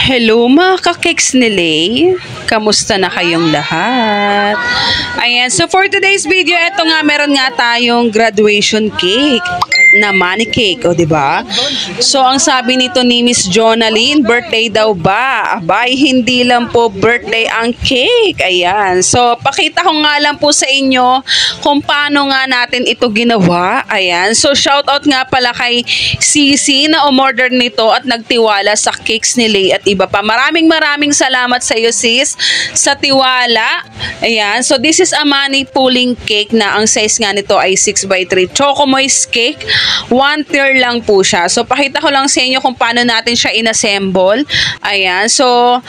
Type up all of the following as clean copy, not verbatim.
Hello mga ka-cakes ni Lay. Kamusta na kayong lahat? Ayan, so for today's video, eto nga meron nga tayong graduation cake na money cake, o di ba? So ang sabi nito ni Miss Jonaline, birthday daw ba? Abay, hindi lang po birthday ang cake. Ayan. So pakita ko nga lang po sa inyo kung paano nga natin ito ginawa. Ayan. So shout out nga pala kay Sisi na umorder nito at nagtiwala sa cakes ni Lay at iba pa. Maraming salamat sa iyo sis sa tiwala. Ayan. So this is a money pulling cake na ang size nga nito ay 6x3 Choco Moist cake. 1 tier lang po siya. So pakita ko lang sa inyo kung paano natin siya inassemble. Ayan. So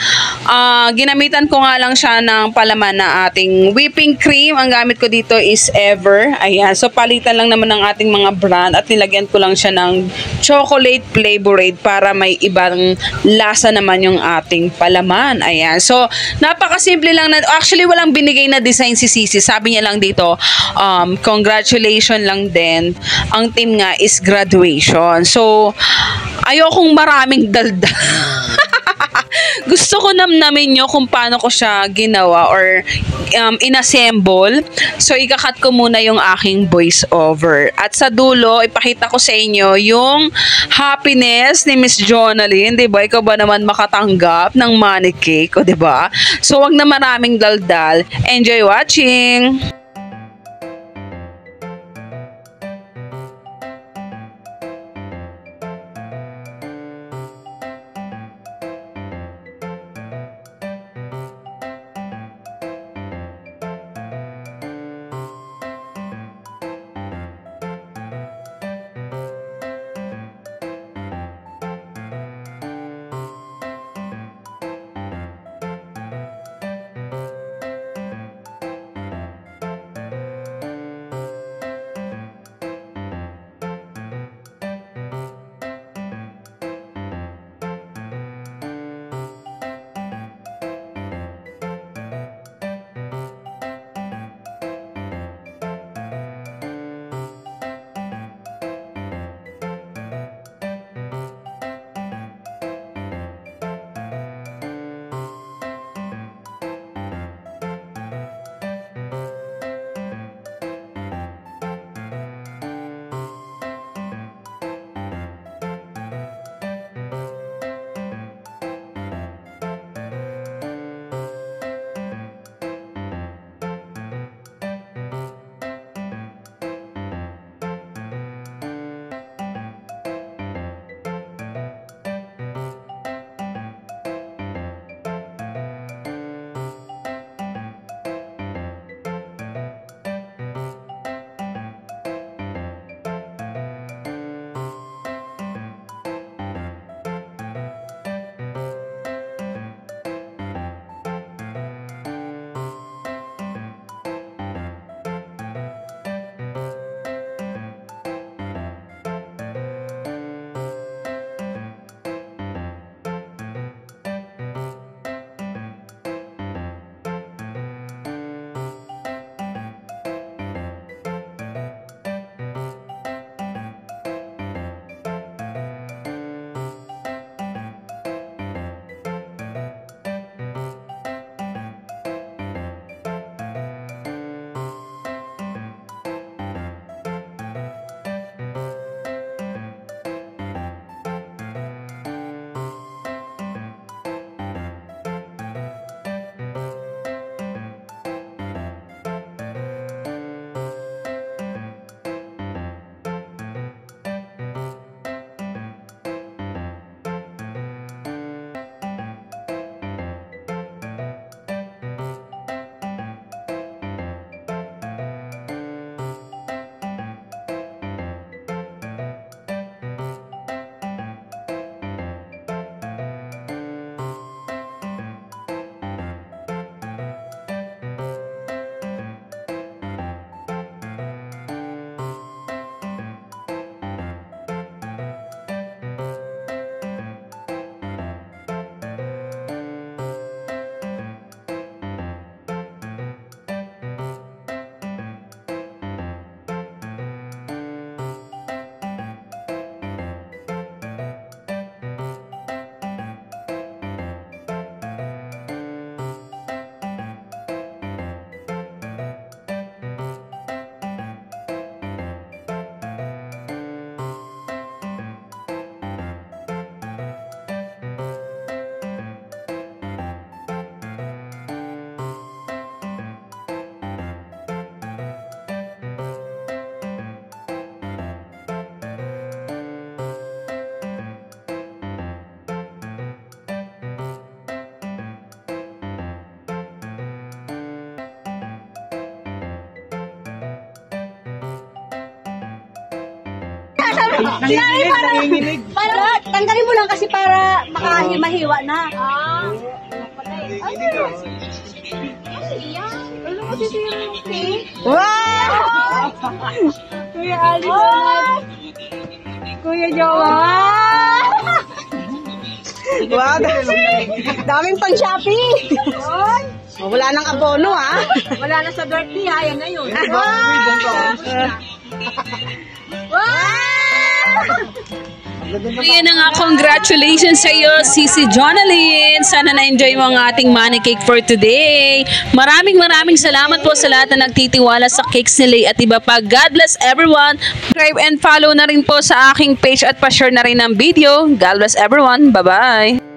ginamitan ko nga lang siya ng palaman na ating whipping cream. Ang gamit ko dito is Ever. Ayan. So palitan lang naman ng ating mga brand at nilagyan ko lang siya ng chocolate flavorade para may ibang lasa naman yung ating palaman. Ayan. So napakasimple lang na, actually walang binigay na design si Sisi. Sabi niya lang dito, congratulations lang din. Ang team nga is graduation. So ayokong maraming daldal. Gusto ko namnamin nyo kung paano ko siya ginawa or inassemble. So, ikakat ko muna yung aking voice over. At sa dulo, ipakita ko sa inyo yung happiness ni Miss Jonaline. Diba? Ikaw ba naman makatanggap ng money cake? O diba? So, wag na maraming daldal. Enjoy watching! Nanginginig. Para, tanggalin mo lang kasi para makahiwa na. Wow! Kuya Alice. Kuya Jowa. Wow, daming pang Shopee. Wala nang abono Wala na sa birthday yan na yun. Ayan na nga, congratulations sa iyo, Sisi Jonalyn. Sana na-enjoy mo ang ating money cake for today. Maraming salamat po sa lahat na nagtitiwala sa Cakes ni Lay at iba pa. God bless everyone. Subscribe and follow na rin po sa aking page at pa-share na rin ng video. God bless everyone. Bye-bye.